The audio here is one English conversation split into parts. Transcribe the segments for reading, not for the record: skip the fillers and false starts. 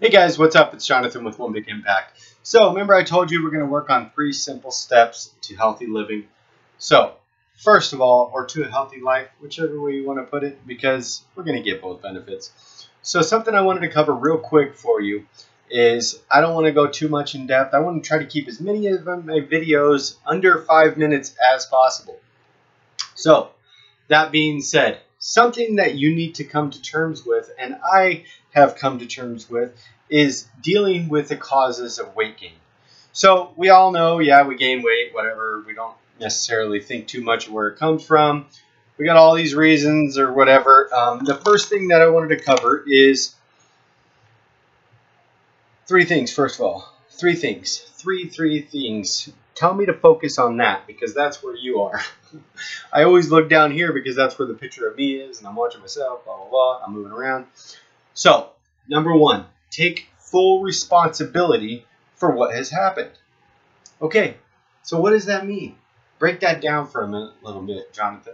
Hey guys, what's up? It's Jonathan with One Big Impact. So remember I told you we're going to work on 3 simple steps to healthy living. So first of all, or to a healthy life, whichever way you want to put it, because we're going to get both benefits. So something I wanted to cover real quick for you is I don't want to go too much in depth. I want to try to keep as many of my videos under 5 minutes as possible. So that being said, something that you need to come to terms with, and I have come to terms with, is dealing with the causes of weight gain. So we all know, yeah, we gain weight, whatever. We don't necessarily think too much of where it comes from. We got all these reasons or whatever. The first thing that I wanted to cover is 3 things, first of all. 3 things. Three things. Tell me to focus on that because that's where you are. I always look down here because that's where the picture of me is and I'm watching myself, blah, blah, blah. I'm moving around. So, number 1, take full responsibility for what has happened. Okay, so what does that mean? Break that down for a little bit, Jonathan.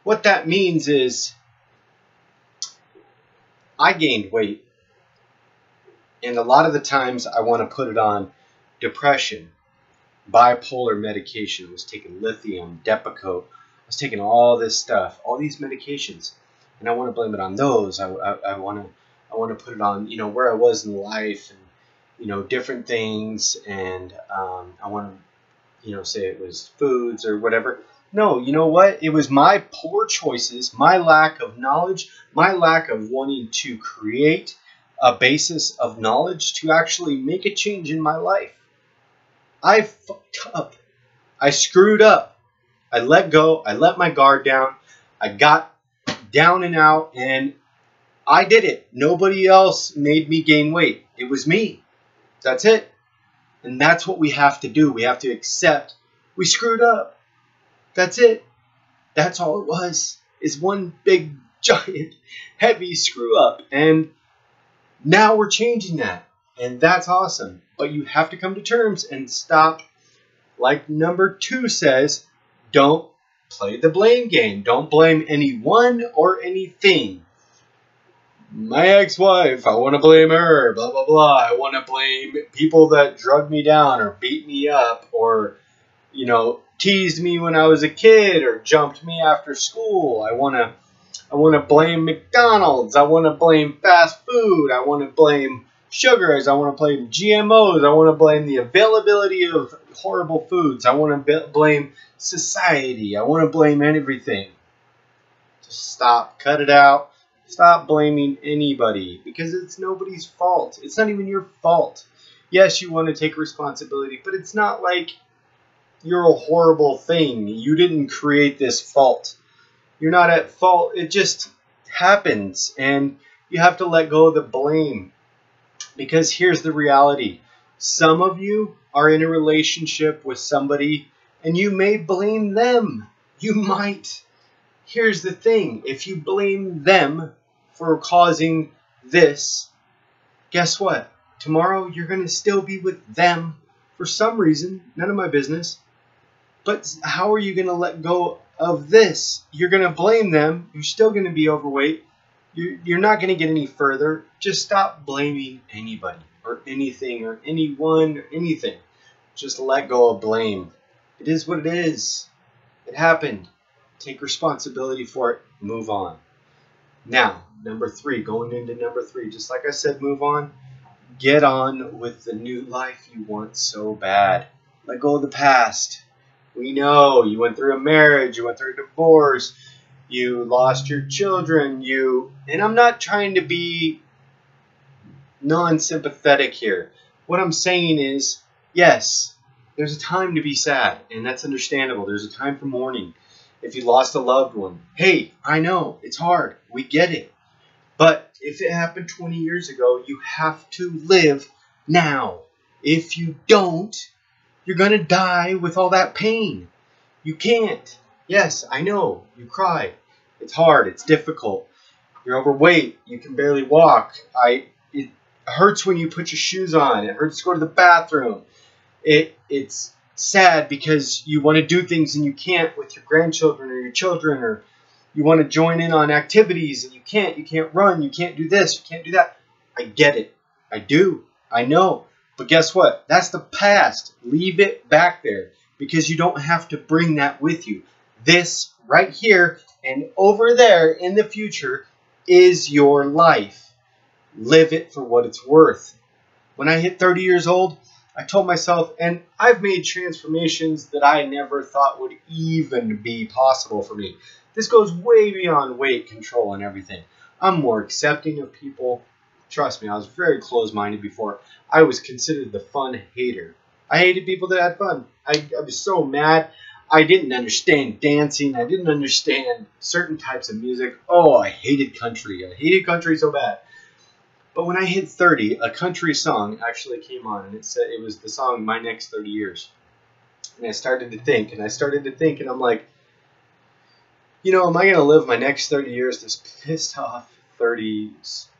What that means is I gained weight. And a lot of the times I want to put it on depression, bipolar medication. I was taking lithium, Depakote. I was taking all this stuff, all these medications, and I want to blame it on those. I want to put it on, where I was in life and, different things, and I want to, say it was foods or whatever. No, you know what? It was my poor choices, my lack of knowledge, my lack of wanting to create a basis of knowledge to actually make a change in my life. I fucked up. I screwed up. I let go. I let my guard down. I got down and out, and I did it. Nobody else made me gain weight. It was me. That's it. And that's what we have to do. We have to accept we screwed up. That's it. That's all it was. Is one big, giant, heavy screw up. And now we're changing that. And that's awesome. But you have to come to terms and stop. Like number 2 says, don't play the blame game. Don't blame anyone or anything. My ex-wife, I want to blame her, blah, blah, blah. I want to blame people that drug me down or beat me up or, teased me when I was a kid or jumped me after school. I want to blame McDonald's. I want to blame fast food. I want to blame sugars. I want to blame GMOs. I want to blame the availability of horrible foods. I want to blame society. I want to blame everything. Just stop. Cut it out. Stop blaming anybody because it's nobody's fault. It's not even your fault. Yes, you want to take responsibility, but it's not like you're a horrible thing. You didn't create this fault. You're not at fault. It just happens, and you have to let go of the blame. Because here's the reality. Some of you are in a relationship with somebody, and you may blame them. You might. Here's the thing. If you blame them for causing this, guess what? Tomorrow you're going to still be with them for some reason. None of my business. But how are you going to let go of this? You're going to blame them. You're still going to be overweight. You're not going to get any further. Just stop blaming anybody or anything or anyone or anything. Just let go of blame. It is what it is. It happened. Take responsibility for it. Move on. Now, number 3, going into number 3, just like I said, move on. Get on with the new life you want so bad. Let go of the past. We know you went through a marriage, you went through a divorce, you lost your children, and I'm not trying to be non-sympathetic here. What I'm saying is, yes, there's a time to be sad, and that's understandable. There's a time for mourning. If you lost a loved one, hey, I know, it's hard. We get it. But if it happened 20 years ago, you have to live now. If you don't, you're going to die with all that pain. You can't. Yes, I know. You cry. It's hard. It's difficult. You're overweight. You can barely walk. It hurts when you put your shoes on. It hurts to go to the bathroom. It's sad because you want to do things and you can't with your grandchildren or your children, or you want to join in on activities and you can't run, you can't do this, you can't do that. I get it. I do. I know. But guess what? That's the past. Leave it back there because you don't have to bring that with you. This right here and over there in the future is your life. Live it for what it's worth. When I hit 30 years old, I told myself, and I've made transformations that I never thought would even be possible for me. This goes way beyond weight control and everything. I'm more accepting of people. Trust me, I was very closed-minded before. I was considered the fun hater. I hated people that had fun. I was so mad. I didn't understand dancing. I didn't understand certain types of music. Oh, I hated country. I hated country so bad. But when I hit 30, a country song actually came on, and it said it was the song "My Next 30 Years." And I started to think, and I'm like, you know, am I going to live my next 30 years this pissed off 30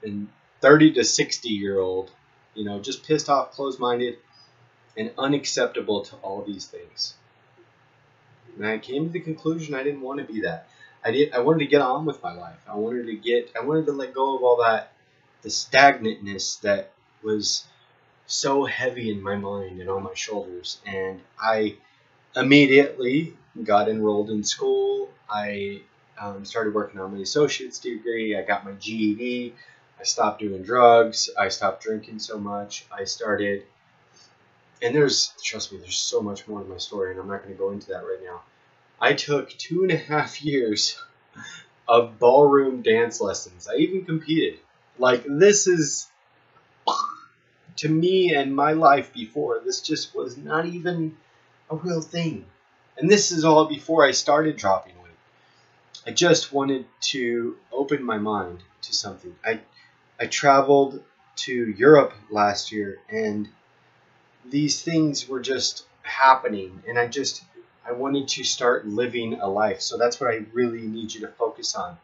to 60-year-old, you know, just pissed off, closed-minded, and unacceptable to all these things? And I came to the conclusion I didn't want to be that. I wanted to get on with my life. I wanted to let go of all that, the stagnantness that was so heavy in my mind and on my shoulders. And I immediately got enrolled in school. I started working on my associate's degree. I got my GED. I stopped doing drugs. I stopped drinking so much. And trust me, there's so much more to my story, and I'm not going to go into that right now. I took 2.5 years of ballroom dance lessons. I even competed. Like, this is, to me and my life before, this just was not even a real thing. And this is all before I started dropping weight. I just wanted to open my mind to something. I traveled to Europe last year, and these things were just happening, and I wanted to start living a life. So that's what I really need you to focus on.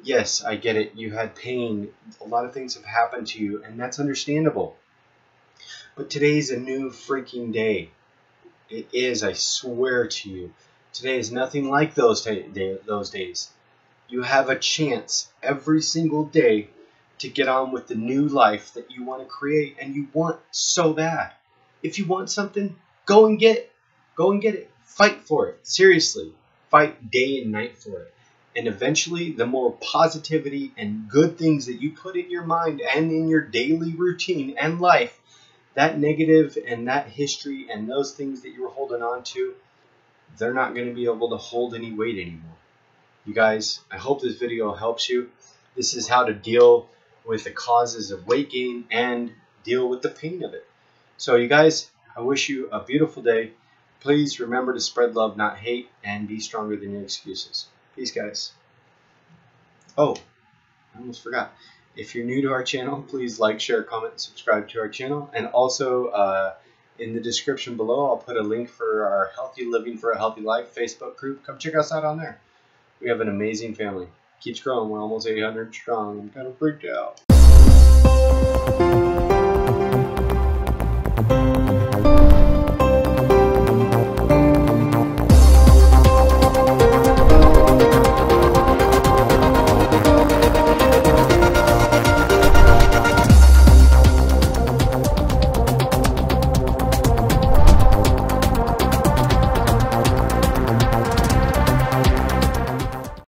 Yes, I get it. You had pain. A lot of things have happened to you, and that's understandable. But today's a new freaking day. It is, I swear to you. Today is nothing like those days. You have a chance every single day to get on with the new life that you want to create, and you want so bad. If you want something, go and get it. Go and get it. Fight for it. Seriously. Fight day and night for it. And eventually, the more positivity and good things that you put in your mind and in your daily routine and life, that negative and that history and those things that you were holding on to, they're not going to be able to hold any weight anymore. You guys, I hope this video helps you. This is how to deal with the causes of weight gain and deal with the pain of it. So you guys, I wish you a beautiful day. Please remember to spread love, not hate, and be stronger than your excuses. Peace, guys. Oh, I almost forgot. If you're new to our channel, please like, share, comment, and subscribe to our channel. And also, in the description below, I'll put a link for our Healthy Living for a Healthy Life Facebook group. Come check us out on there. We have an amazing family. Keeps growing. We're almost 800 strong. I'm kind of freaked out.